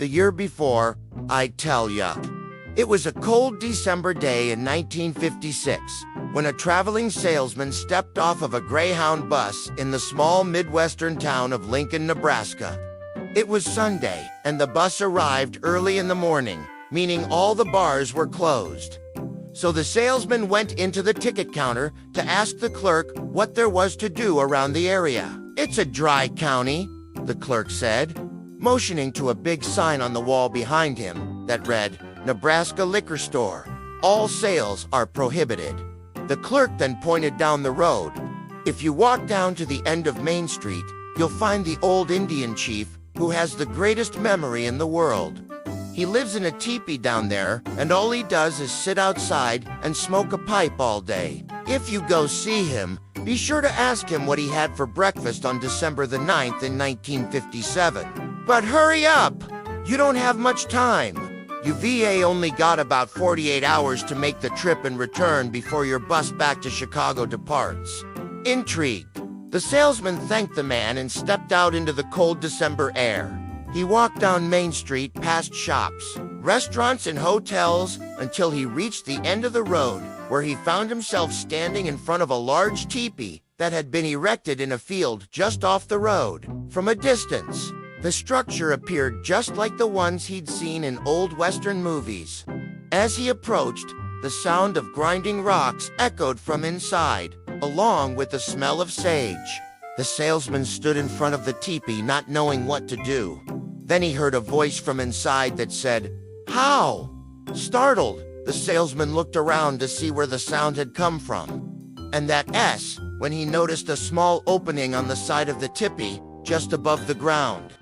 The year before, I tell ya. It was a cold December day in 1956 when a traveling salesman stepped off of a Greyhound bus in the small Midwestern town of Lincoln, Nebraska. It was Sunday, and the bus arrived early in the morning, meaning all the bars were closed. So the salesman went into the ticket counter to ask the clerk what there was to do around the area. "It's a dry county," the clerk said, motioning to a big sign on the wall behind him that read, "Nebraska Liquor Store. All sales are prohibited." The clerk then pointed down the road. "If you walk down to the end of Main Street, you'll find the old Indian chief who has the greatest memory in the world. He lives in a teepee down there, and all he does is sit outside and smoke a pipe all day. If you go see him, be sure to ask him what he had for breakfast on December the 9th in 1957. But hurry up! You don't have much time. UVA only got about 48 hours to make the trip and return before your bus back to Chicago departs." Intrigued, the salesman thanked the man and stepped out into the cold December air. He walked down Main Street past shops, restaurants, and hotels until he reached the end of the road, where he found himself standing in front of a large teepee that had been erected in a field just off the road. From a distance, the structure appeared just like the ones he'd seen in old Western movies. As he approached, the sound of grinding rocks echoed from inside, along with the smell of sage. The salesman stood in front of the teepee, not knowing what to do. Then he heard a voice from inside that said, "How?" Startled, the salesman looked around to see where the sound had come from. And that S, when he noticed a small opening on the side of the teepee, just above the ground.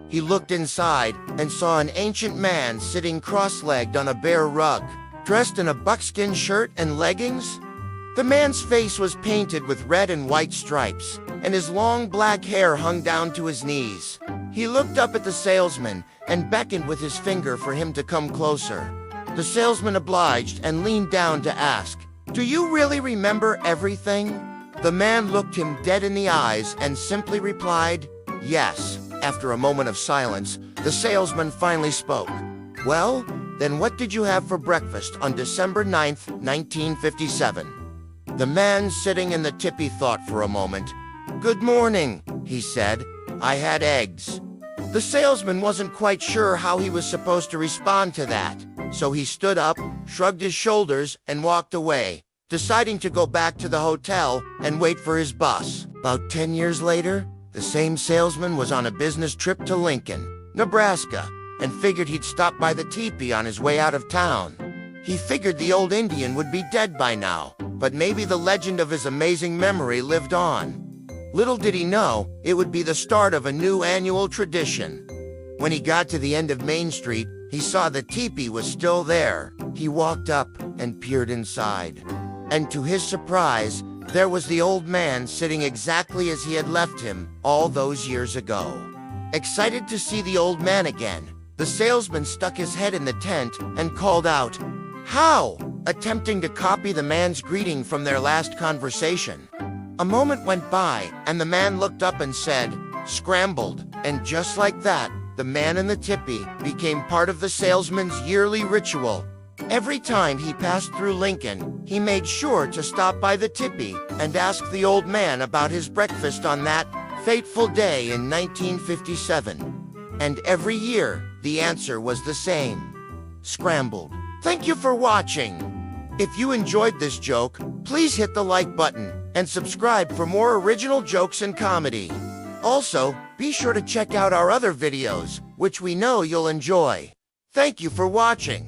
He looked inside and saw an ancient man sitting cross-legged on a bare rug, dressed in a buckskin shirt and leggings. The man's face was painted with red and white stripes, and his long black hair hung down to his knees. He looked up at the salesman and beckoned with his finger for him to come closer. The salesman obliged and leaned down to ask, "Do you really remember everything?" The man looked him dead in the eyes and simply replied, "Yes." After a moment of silence, the salesman finally spoke. "Well, then what did you have for breakfast on December 9th, 1957? The man sitting in the teepee thought for a moment. "Good morning," he said. "I had eggs." The salesman wasn't quite sure how he was supposed to respond to that, so he stood up, shrugged his shoulders, and walked away, deciding to go back to the hotel and wait for his bus. About 10 years later, the same salesman was on a business trip to Lincoln, Nebraska, and figured he'd stop by the teepee on his way out of town. He figured the old Indian would be dead by now, but maybe the legend of his amazing memory lived on. Little did he know, it would be the start of a new annual tradition. When he got to the end of Main Street, he saw the teepee was still there. He walked up and peered inside. And to his surprise, there was the old man sitting exactly as he had left him all those years ago. Excited to see the old man again, the salesman stuck his head in the tent and called out, "How?" attempting to copy the man's greeting from their last conversation. A moment went by, and the man looked up and said, "Scrambled," and just like that, the man in the teepee became part of the salesman's yearly ritual. Every time he passed through Lincoln, he made sure to stop by the teepee and ask the old man about his breakfast on that fateful day in 1957. And every year, the answer was the same: scrambled. Thank you for watching. If you enjoyed this joke, please hit the like button and subscribe for more original jokes and comedy. Also, be sure to check out our other videos, which we know you'll enjoy. Thank you for watching.